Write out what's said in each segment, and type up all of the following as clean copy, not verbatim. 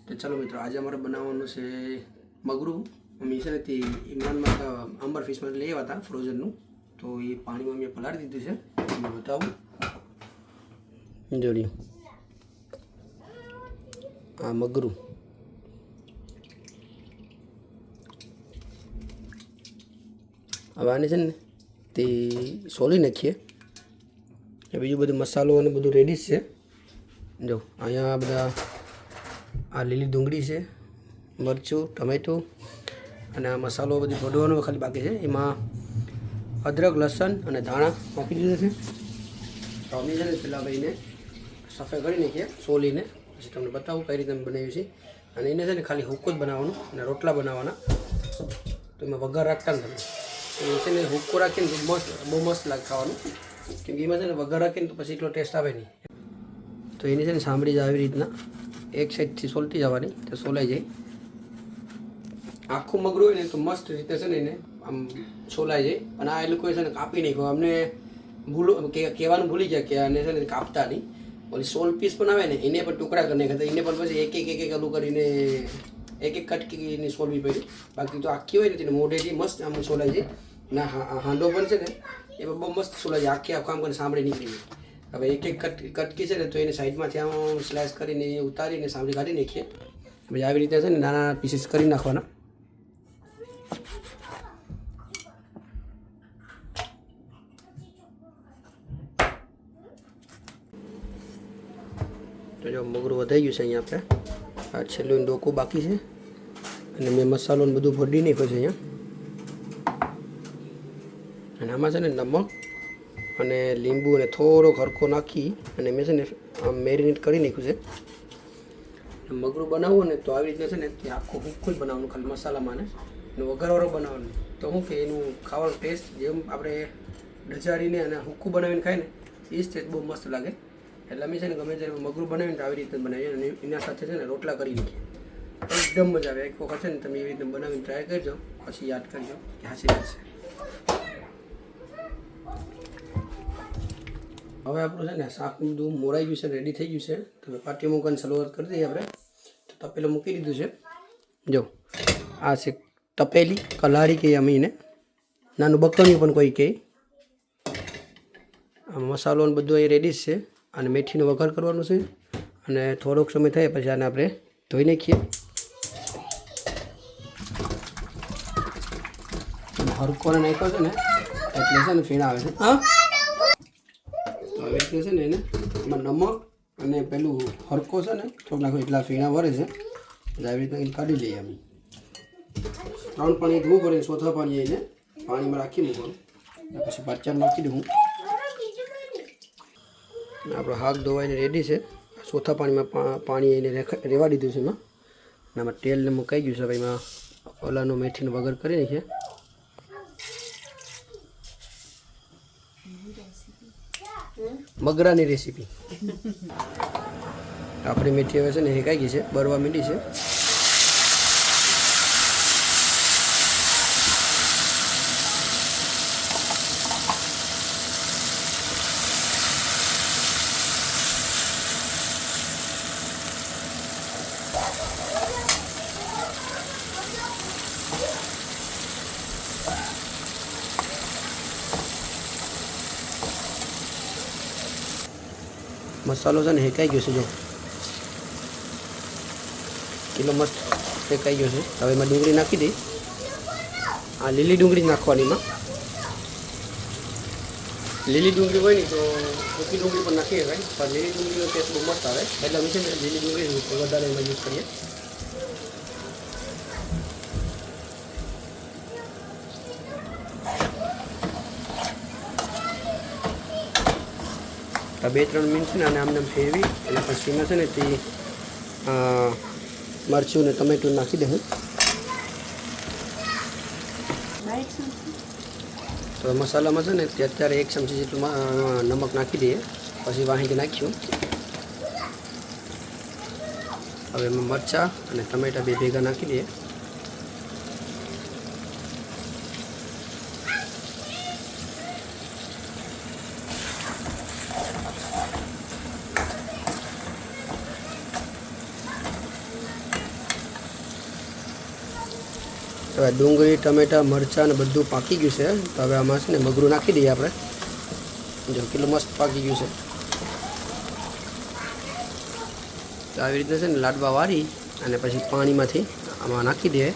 તો ચલો મિત્રો, આજે અમારે બનાવવાનું છે મગરું. મમ્મી છે ને તે ઇમરાનમાં આંબર ફિશમાં લઈ આવ્યા હતા ફ્રોઝનનું, તો એ પાણીમાં મેં પલાળી દીધું છે. તમને બતાવું, જોડ્યું આ મગરું. હવે આને છે ને તે સોલી નાખીએ. બીજું બધું મસાલો અને બધું રેડી છે. જો અહીંયા બધા આ લીલી ડુંગળી છે, મરચું, ટમેટું અને આ મસાલો બધું ભરવાનો ખાલી બાકી છે. એમાં અદરક, લસણ અને ધાણા નાખી દીધું છે. તો અમે છે ને પેલા ભાઈને સફાઈ કરી નાખીએ સોલીને, પછી તમને બતાવું કઈ રીતે બનાવ્યું છે. અને એને છે ને ખાલી હુક્કો જ બનાવવાનું અને રોટલા બનાવવાના. તો એમાં વઘાર રાખતા ને તમે એ છે ને હુક્કો રાખીને તો મસ્ત, બહુ મસ્ત લાગે ખાવાનું. કેમ કે એમાં છે ને વઘાર રાખીને તો પછી એટલો ટેસ્ટ આવે નહીં. તો એની છે ને સાંભળી જ આવી રીતના એક સાઈડથી સોલતી જવાની, તો સોલાઈ જાય. આખું મગરું હોય ને તો મસ્ત રીતે છે ને એને આમ સોલાઈ જાય. અને આ એ લોકોએ છે ને કાપી નાખ્યો. અમને કહેવાનું ભૂલી ગયા કે આને છે ને કાપતા નહીં. ઓલી સોલ પીસ પણ આવે ને એને પણ ટુકડા કરી નાખ્યા. એને પણ પછી એક અલું કરીને એક કટકીની સોલવી પડી. બાકી તો આખી હોય ને તેને મોઢેથી મસ્ત આમ સોલાઈ જાય. ના હાંડો પણ છે ને એમાં બહુ મસ્ત સોલાઈ જાય. આખું આમ કરીને સાંભળી નીકળી જાય. હવે એક કટકી છે ને તો એને સાઈડમાંથી આમ સ્લાઇસ કરીને ઉતારીને સાંભળી કાઢી નાખીએ. પછી આવી રીતે છે ને નાના પીસીસ કરી નાખવાના. તો જો મગરું વધાઈ ગયું છે. અહીંયા આપણે આ છેલ્લું ડોકું બાકી છે અને મેં મસાલો ને બધું ભરી નાખ્યો છે અહીંયા. અને આમાં છે ને નમક અને લીંબુ અને થોડો હરખો નાખી અને મેં છે ને આમ મેરિનેટ કરી નાખ્યું છે. મગરું બનાવવું ને તો આવી રીતના છે ને તે આખું હુક્કું જ બનાવવાનું, ખાલી મસાલામાં ને એનું વઘારવાળું બનાવવાનું. તો શું કે એનું ખાવાનો ટેસ્ટ જેમ આપણે ડજારીને અને હુક્કું બનાવીને ખાય ને એ જ ટેસ્ટ બહુ મસ્ત લાગે. એટલે અમે છે ને ગમે ત્યારે મગરું બનાવીને તો આવી રીતે બનાવીએ અને એના સાથે છે ને રોટલા કરી નાખીએ. એકદમ મજા આવે. એક વખત છે ને તમે એવી રીતે બનાવીને ટ્રાય કરજો, પછી યાદ કરજો કે હાચી વાત છે. હવે આપણું છે ને શાકનું બધું મોરાઈ ગયું છે, રેડી થઈ ગયું છે. તો પાટી મૂકવાની શરૂઆત કરી દઈએ આપણે. તો તપેલું મૂકી દીધું છે. જો આ છે તપેલી, કલારી કહીએ અમે એને, નાનું બકણ્યું પણ કોઈ કહે. આ મસાલો ને બધું અહીં રેડી જ છે. અને મેથીનો વઘાર કરવાનો છે. અને થોડોક સમય થાય પછી આને આપણે ધોઈ નાખીએ. હરકોને નાખ્યો છે ને એટલે છે ને ફીણા આવે છે. હા, હવે એટલે છે ને એને એમાં નમક અને પેલું હરકો છે ને થોડુંક નાખો એટલા ફીણા વરે છે. આવી રીતના કાઢી લઈએ અમે. 3 પાણી ધોવું પડે, ચોથા પાણી એને પાણીમાં રાખી મૂકવાનું. પછી પાચામાં નાખી દઉં. આપણો હાક ધોવાઈને રેડી છે. ચોથા પાણીમાં પાણી એને રેવા દીધું છે એમાં. અને આમાં તેલને મુકાઈ ગયું છે. હવે એમાં ઓલાનો મેથીનો વઘાર કરી નાખીએ. મગરાની રેસીપી આપણી મેથી હવે છે ને હેકાઈ ગઈ છે, બળવા માંડી છે. મસાલો છે ને હેકાઈ ગયો છે. જો કિલો મસ્ત હેકાઈ ગયો છે. હવે એમાં ડુંગળી નાખી દઈ. આ લીલી ડુંગળી નાખવાની. એમાં લીલી ડુંગળી હોય ને તો સૂકી ડુંગળી પણ નાખી શકાય, પણ લીલી ડુંગળીનો ટેસ્ટ બહુ મસ્ત આવે. એટલે અમે છે ને લીલી ડુંગળી વધારે એમાં યુઝ કરીએ. આ 2-3 મિનિટ છે ને આને આમને ફેરવી અને પછી એમાં છે ને તે મરચું ને ટમેટું નાખી દઉં. તો મસાલામાં છે ને તે અત્યારે 1 ચમચી જેટલું નમક નાખી દઈએ. પછી વાહિંગ નાખ્યું. હવે એમાં મરચાં અને ટમેટા બે ભેગા નાખી દઈએ. હવે ડુંગળી ટમેટા મરચાં ને બધું પાકી ગયું છે. તો હવે આમાં છે ને મગરું નાખી દઈએ આપણે. જો કેટલું મસ્ત પાકી ગયું છે. તો આવી રીતે છે ને લાડવા વાળી અને પછી પાણીમાંથી આમાં નાખી દઈએ.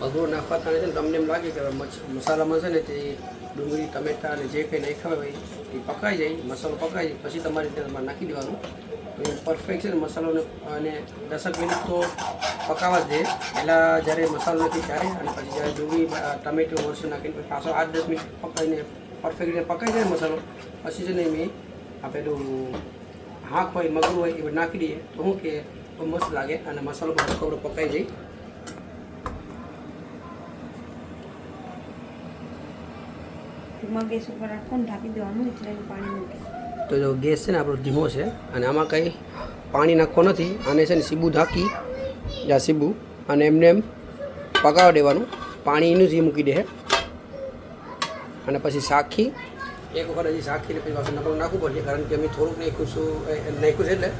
મગરું નાખવા કારણે છે ને તમને એમ લાગે કે મસાલામાં છે ને તે ડુંગળી ટમેટા અને જે કંઈ નાખ્યા હોય એ પકાઈ જાય, મસાલો પકાઈ જાય પછી તમારે તમારે નાખી દેવાનું. પરફેક્ટ છે ને મસાલોને અને 10 મિનિટ તો પકાવવા જ દે. પહેલાં જ્યારે મસાલો નથી ત્યારે અને પછી જ્યારે ડુંગળી ટમેટું મરચું નાખીને પાછો 8-10 મિનિટ પકાવીને પરફેક્ટ રીતે પકાઈ જાય મસાલો પછી છે ને મેં આ પેલું હાંક હોય મગરું હોય એ બધું નાખી દઈએ તો શું કે મસ્ત લાગે અને મસાલો પણ પકાઈ જાય. ગેસ ઉપર રાખવાનું ઢાંકી દેવાનું એટલે પાણી મૂકે. તો જો ગેસ છે ને આપણો ધીમો છે અને આમાં કંઈ પાણી નાખવો નથી. આને છે ને સીબું ઢાંકી યા સીબું અને એમને એમ પકાવવા દેવાનું. પાણી એનું જ મૂકી દે અને પછી શાખી એક વખત હજી શાખીને પછી પાછું નમક નાખવું પડશે કારણ કે અમે થોડુંક નાખ્યું છે એટલે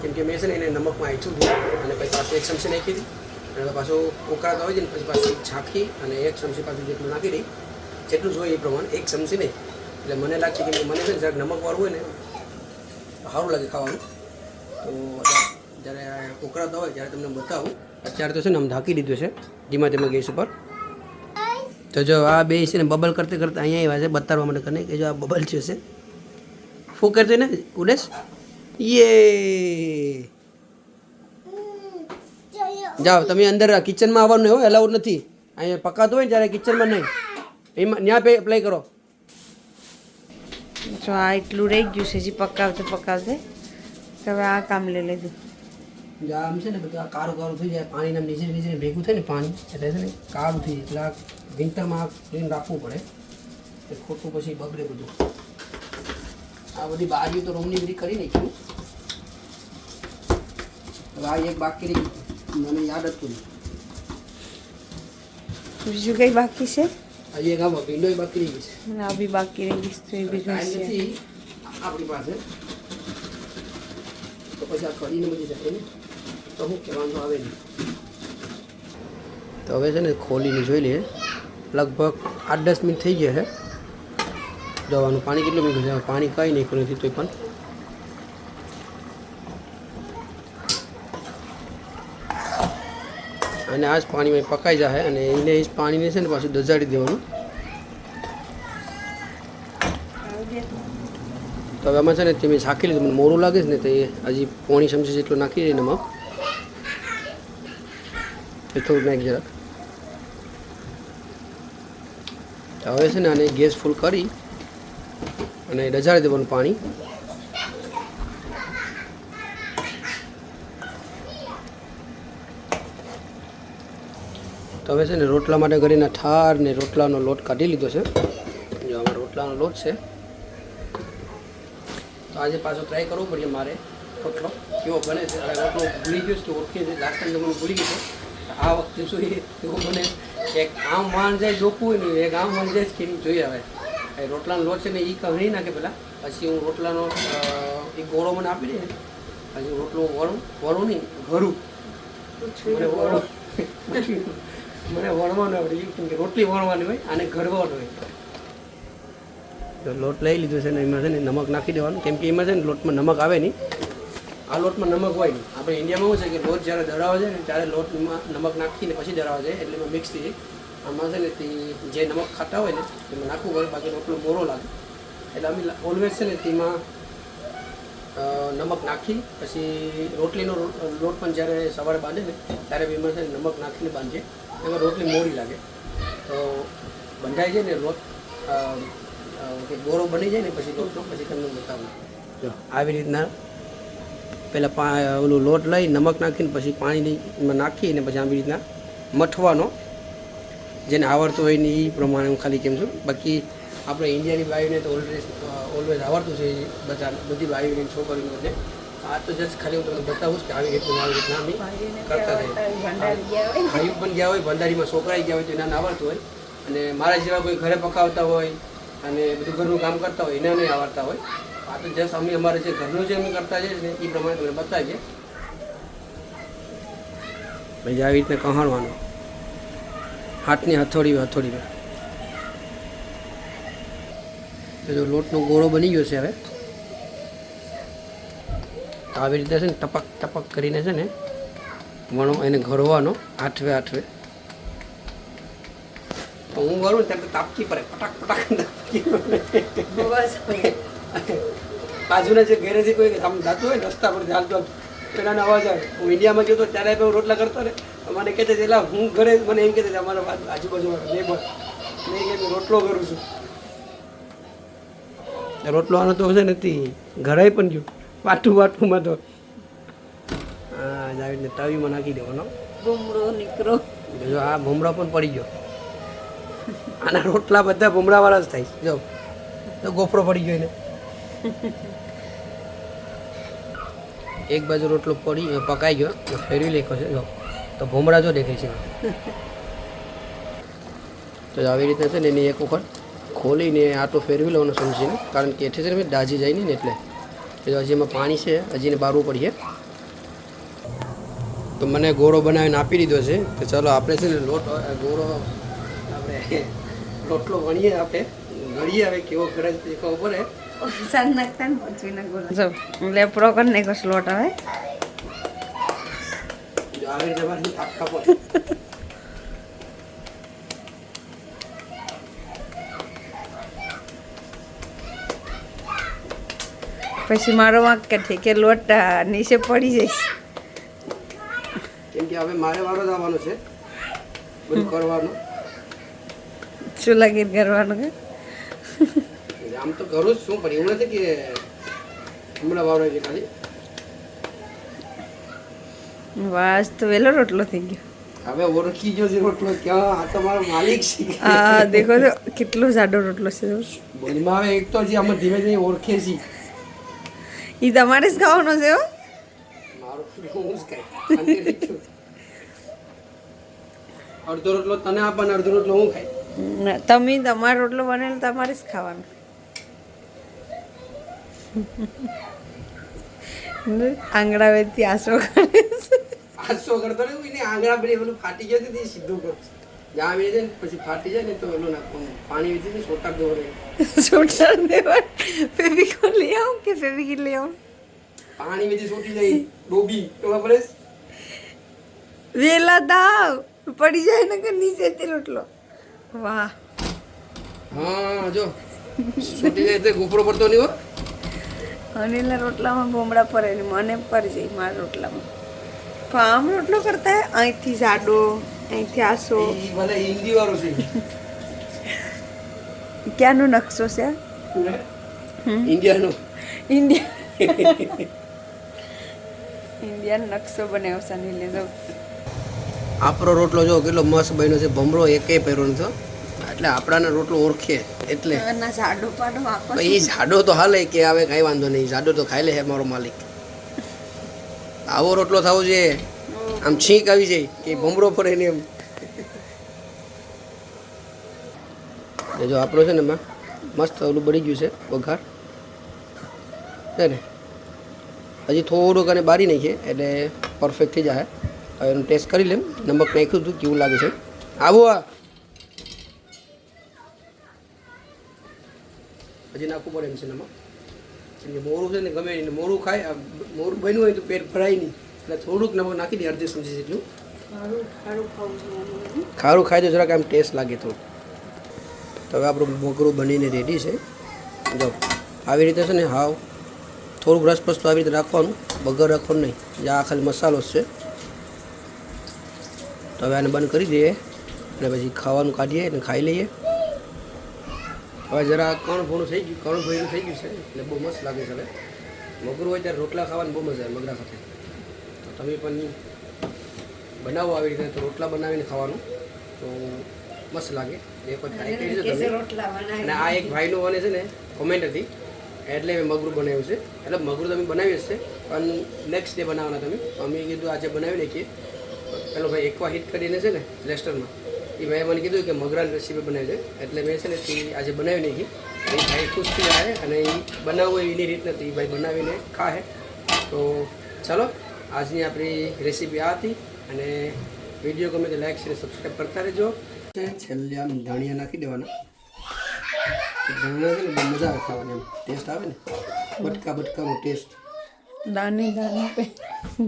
કેમ કે મેં છે ને એને નમકમાં આંચ્યું હતું અને પછી પાછું 1 ચમચી નાખી હતી અને પાછું ઉકાળતા હોય છે ને પછી પાછું છાંકી અને 1 ચમચી પાછું જેટલું નાખી દઈ જેટલું જોઈએ એ પ્રમાણે 1 ચમચી નહીં. એટલે મને લાગે કે મને છે ને જરાક નમકવાળું હોય ને સારું લાગે ખાવાનું. તો જ્યારે ઉકળાતા હોય ત્યારે તમને બતાવું. અત્યારે તો છે ને આમ ઢાંકી દીધું છે ધીમા ધીમા ગેસ ઉપર. તો જો આ બે છે ને બબલ કરતે કરતા અહીંયા આવ્યા છે બતાડવા માટે કરીને કે જો આ બબલ છે ફૂક કરતો ને ઉડેશ યે. જાઓ તમે અંદર કિચનમાં આવવાનું હોય એલાઉડ નથી. અહીંયા પકાતું હોય ને ત્યારે કિચનમાં નહીં એમાં ત્યાં એપ્લાય કરો. જો આ એટલું રહી ગયું છે હજી પકાવતે હવે આ કામ લઈ લીધું. જો આમ છે ને બધું આ કાળું થઈ જાય પાણીના નીચે ભેગું થાય ને પાણી એટલે છે ને કાળું થઈ જાય. એટલે આ વિન્ટરમાં ક્લીન રાખવું પડે એ ખોટું પછી બગડે બધું. આ બધી બારીઓ તો રૂમની બધી કરી નાખ્યું. હવે આ એક બાકી રહી મને યાદ હતું. બીજું કંઈ બાકી છે? હજી એક આ વિન્ડો બાકી રહી ગઈ છે. આ બી બાકી રહી ગઈ છે. બીજું નથી આપણી પાસે તો પછી આ કરીને બધી જાય ને તો શું કહેવાનું આવે નહીં. તો હવે છે ને ખોલીને જોઈ લઈએ. લગભગ 8-10 મિનિટ થઈ ગયા છે. જવાનું પાણી કેટલું મીઠું છે પાણી કંઈ નહીં કર્યું નથી તોય પણ અને આ જ પાણીમાં પકાઈ જાય અને એને એ જ પાણીને છે ને પાછું દજાડી દેવાનું. તો હવે આમાં છે ને તમે શાખી લીધું મને મોરું લાગે છે ને તો હજી 1 ચમચી જેટલું નાખી દઈએ નમક. એ થોડુંક નાખી જરાક. હવે છે ને આને ગેસ ફૂલ કરી અને દજાડી દેવાનું પાણી. તો હવે છે ને રોટલા માટે કરીને ઠાર ને રોટલાનો લોટ કાઢી લીધો છે. જો આમાં રોટલાનો લોટ છે. તો આજે પાછો ટ્રાય કરવો પડે મારે રોટલો કેવો બને છે. હવે રોટલો ભૂલી ગયો કે ઓળખી છે લાસ્ટ ટાઈમ તો મને ભૂલી ગયો છે. આ વખતે શું એવો બને એક આમ વાણ જાય ડોકું હોય ને એક આમ વાણ જાય કે જોઈએ. હવે એ રોટલાનો લોટ છે ને એ કઢી નાખે પહેલાં પછી હું રોટલાનો એક ગોળો મને આપી દે ને પછી રોટલો વળું નહીં ઘરું મને વણવાનું આવડે કેમ કે રોટલી વણવાની હોય અને ઘરવાનું હોય. તો લોટ લઈ લીધો છે ને એમાં છે ને નમક નાખી દેવાનું કેમ કે એમાં છે ને લોટમાં નમક આવે નહીં. આ લોટમાં નમક હોય નહીં. આપણે ઇન્ડિયામાં શું છે કે લોટ જ્યારે દળાવે છે ને ત્યારે લોટમાં નમક નાખીને પછી દળાવે છે એટલે એમાં મિક્સ થઈ જાય. આમાં છે ને તે જે નમક ખાતા હોય ને એમાં નાખવું પડે બાકી રોટલો મોરો લાગે. એટલે અમે ઓલવેઝ છે ને તેમાં નમક નાખી પછી રોટલીનો લોટ પણ જ્યારે સવારે બાંધે ને ત્યારે એમાં છે ને નમક નાખીને બાંધીએ એમાં રોટલી મોડી લાગે. તો બંધાઈ જાય ને લોટ કે ગોળો બની જાય ને પછી લોટનો પછી તમને બતાવું. જો આવી રીતના પહેલાં ઓલું લોટ લઈ નમક નાખીને પછી પાણીમાં નાખીને પછી આવી રીતના મઠવાનો. જેને આવડતું હોય ને એ પ્રમાણે હું ખાલી કેમ છું. બાકી આપણે ઇન્ડિયાની બાયુને તો ઓલવેઝ આવડતું છે બધી બાયુને છોકરીઓને બધે. આ તો જસ્ટ ખાલી હું તમને બતાવું કે આવી રીતના અમે કરતા થાય. ભાઈઓ પણ ગયા હોય ભંડારીમાં છોકરાઈ ગયા હોય તો એને આવડતું હોય અને મારા જેવા કોઈ ઘરે પકાવતા હોય અને બધું ઘરનું કામ કરતા હોય એને નહીં આવડતા હોય. આ તો જસ્ટ અમે અમારે જે ઘરનું જે અમે કરતા જઈએ ને એ પ્રમાણે તમને બતાવીએ. પછી આવી રીતે કહાણવાનું હાથની હથોડી. જો લોટનો ગોળો બની ગયો છે હવે. આવી રીતે છે ને ટપક કરીને છે ને વણો એને ઘડવાનો આઠવે. તો હું વળું ને ત્યારે તો તાપકી પડે પટાક બાજુના જે ઘરેથી કોઈ આમ જાતું હોય ને રસ્તા પર ચાલતો પેલાનો અવાજ આવે. હું ઇન્ડિયામાં ગયો તો ત્યારે હું રોટલા કરતો ને મને કહેતા એટલે હું ઘરે મને એમ કહેતા અમારા આજુબાજુમાં નેબર નહીં કે હું રોટલો કરું છું. રોટલો આનો તો છે નથી ઘરાઈ પણ ગયું વાટુમાં તો હા જાવીને તવીમાં નાખી દેવાનો ભૂમરો નીકળો. જો આ ભૂમરો પણ પડી ગયો. આના રોટલા બધા ભૂમરાવાળા જ થાય. જો તો ગોફરો પડી ગયો એને. એક બાજુ રોટલો પકાઈ ગયો ફેરવી લેખો છે જો તો ભૂમરા જો દેખાય છે. તો આવી રીતે છે ને એની એક વખત ખોલીને આટો ફેરવી લેવાનો સમજીને, કારણ કે એઠે છે ને દાજી જાય નહીં ને એટલે. હજી એમાં પાણી છે, હજી એને બારવું પડીએ. તો મને ગોળો બનાવીને આપી દીધો છે. તો ચાલો આપણે છે ને ગોળો આપણે રોટલો વણીએ, આપણે ગળીએ. હવે કેવો ગળે તે ખબર પડે. શાક નાખતા ને પછી ના ગોળા જો લેપડો કરી નાખો લોટ હવે. જો આવી રીતે મારી થાપકા પડે. પછી મારો વાંક કે લોટ નીચે પડી જઈશ. કેમ કે હવે મારે વારો જ આવવાનો છે બધું કરવાનું. ચૂલા ગીર કરવાનું કે આમ તો ઘરું જ શું પણ એવું નથી કે હમણાં વાવડે છે ખાલી. વાસ તો વેલો રોટલો થઈ ગયો. હવે ઓળખી ગયો છે રોટલો ક્યાં. આ તો મારો માલિક છે. આ દેખો તો કેટલો જાડો રોટલો છે. બોલમાં હવે એક તો હજી અમે ધીમે ધીમે ઓળખીએ છીએ. એ તમારે જ ખાવાનો છે હો. મારો હું જ ખાય. અડધો રોટલો તને આપવાનો, અડધો રોટલો હું ખાય. તમે તમારો રોટલો બનેલો તમારે જ ખાવાનો. આંગળા વેચતી આશો કરે છે. આસો કરતો ને એને આંગળા બની પેલું ફાટી ગયો તે સીધું કર. જ્યાં આવી જાય ને પછી ફાટી જાય ને તો એનું નાખવાનું પાણી વેચી સોટા દેવો રહે. સોટા દેવા ફેવિકોલ લઈ આવું કે ફેવિકિલ લઈ આવું. પાણી વેચી સોટી જાય ડોબી તો ખબર છે. વેલા દાવ પડી જાય ને કે નીચેથી રોટલો. વાહ હા જો સોટી જાય તો ગોપરો પડતો નહીં હો. અનિલના રોટલામાં ભોમડા પડે ને મને પડી જાય મારા રોટલામાં. પણ આમ રોટલો કરતા હે અહીંથી જાડો અહીંથી આસો. એ ભલે હિન્દી વાળો છે. ક્યાંનો નકશો છે? ઇન્ડિયાનો. ઇન્ડિયન નકશો બનાવ્યો છે અનિલે. જો આપણો રોટલો જો કેટલો મસ્ત બન્યો છે. ભમરો એકેય પહેર્યો નથી એટલે આપણાને રોટલો ઓળખે એટલે. ના જાડો પાડો આપો. એ જાડો તો હાલે કે હવે કાંઈ વાંધો નહીં, જાડો તો ખાઈ લે હે મારો માલિક. આવો રોટલો થવો જોઈએ આમ છીંક આવી જાય કે ભમરો પડે ને એમ. જો આપણો છે ને એમાં મસ્ત ઓલું બળી ગયું છે વઘાર છે ને. હજી થોડુંક અને બારી નાખીએ એટલે પરફેક્ટ થઈ જાય. હવે એનું ટેસ્ટ કરી લેમ. નમક નાખ્યું હતું કેવું લાગે છે. આવું આ હજી નાખવું પડે એમ છે નમક. મોરું છે ને ગમે નહીં, મોરું ખાય. મોરું બન્યું હોય તો પેટ ભરાય નહીં એટલે થોડુંક નમક નાખી દે અડધી ચમચી જેટલું. ખારું ખાય તો જરાક આમ ટેસ્ટ લાગે થોડું. તો હવે આપણું મોગરું બનીને રેડી છે. જો આવી રીતે છે ને હાવ થોડુંક રસપસ તો આવી રીતે રાખવાનું, બગર રાખવાનું નહીં. જે આ ખાલી મસાલો છે. તો હવે આને બંધ કરી દઈએ અને પછી ખાવાનું કાઢીએ અને ખાઈ લઈએ. હવે જરા કણ ભૂણું થઈ ગયું, કણ ભર્યું થઈ ગયું છે એટલે બહુ મસ્ત લાગે છે. હવે મગરું હોય ત્યારે રોટલા ખાવાની બહુ મજા આવે મગરા ખાતે. તો તમે પણ બનાવો આવી રીતે. તો રોટલા બનાવીને ખાવાનું તો મસ્ત લાગે. એક વખત ટ્રાય કરી છે તમે. અને આ એક ભાઈનું મને છે ને કોમેન્ટ હતી એટલે મેં મગરું બનાવ્યું છે. એટલે મગરું તમે બનાવ્યું છે પણ નેક્સ્ટ ડે બનાવવાના તમે. તો અમે કીધું આજે બનાવી નાખીએ. પેલો ભાઈ એકવાર હિટ કરીને છે ને લેસ્ટરમાં એ ભાઈ મને કીધું કે મગરાની રેસીપી બનાવી દે, એટલે મેં છે ને તે આજે બનાવી નાખી. એ ભાઈ ખુશ થઈ જાય અને એ બનાવવું એની રીત નથી, એ ભાઈ બનાવીને ખાય. તો ચાલો આજની આપણી રેસીપી આ હતી, અને વિડીયો ગમે તો લાઈક શેર સબસ્ક્રાઈબ કરતા રહેજો. છેલ્લે આમ ધાણિયા નાખી દેવાના. ધાણા છે ને બહુ મજા આવે ખાવાની, એમ ટેસ્ટ આવે ને, બટકાનો ટેસ્ટ.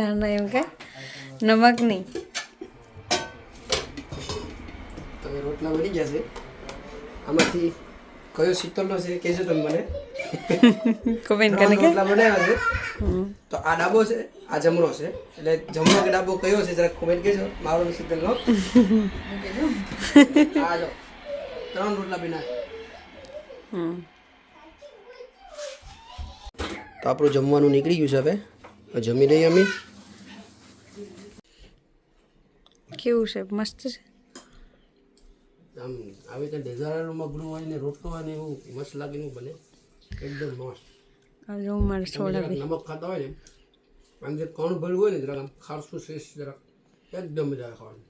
દાણા એમ કે નમક નહીં. હવે રોટલા બની ગયા છે. આમાંથી કયો શીતળનો છે કહેજો તમે મને. કોમેન્ટ ત્રણ કરીને રોટલા બનાવ્યા છે. તો આ ડાબો છે, આ જમણો છે. એટલે જમણો કે ડાબો કયો છે જરા કોમેન્ટ કહેજો. મારો શીતળનો આ જો 3 રોટલા બનાવ્યા. તો આપણું જમવાનું નીકળી ગયું છે. હવે જમી લઈએ અમે. કેવું છે? મસ્ત છે. આમ આવી રીતે ડેઝારાનું મગનું હોય ને રોટલો હોય ને એવું મસ્ત લાગીને બને, એકદમ મસ્ત. આજે હું મારે સોડા જરાક નમક ખાતા હોય ને, આમ જે કણ ભર્યું હોય ને જરાક આમ ખારસું શેષ જરાક એકદમ મજા આવે ખાવાની.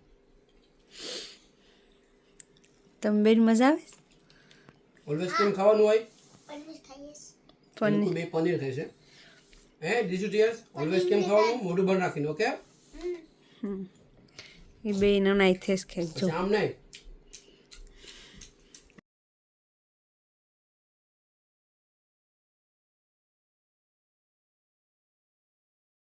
તમે બેન મજા આવે? ઓલવેઝ કેમ ખાવાનું હોય? પનીર બે પનીર ખાય છે. હે બીજું ટીયર્સ ઓલવેઝ કેમ ખાવાનું? મોઢું બંધ રાખીને. ઓકે, એ બે નાના ઇથેસ ખેંચજો. આમ નહીં.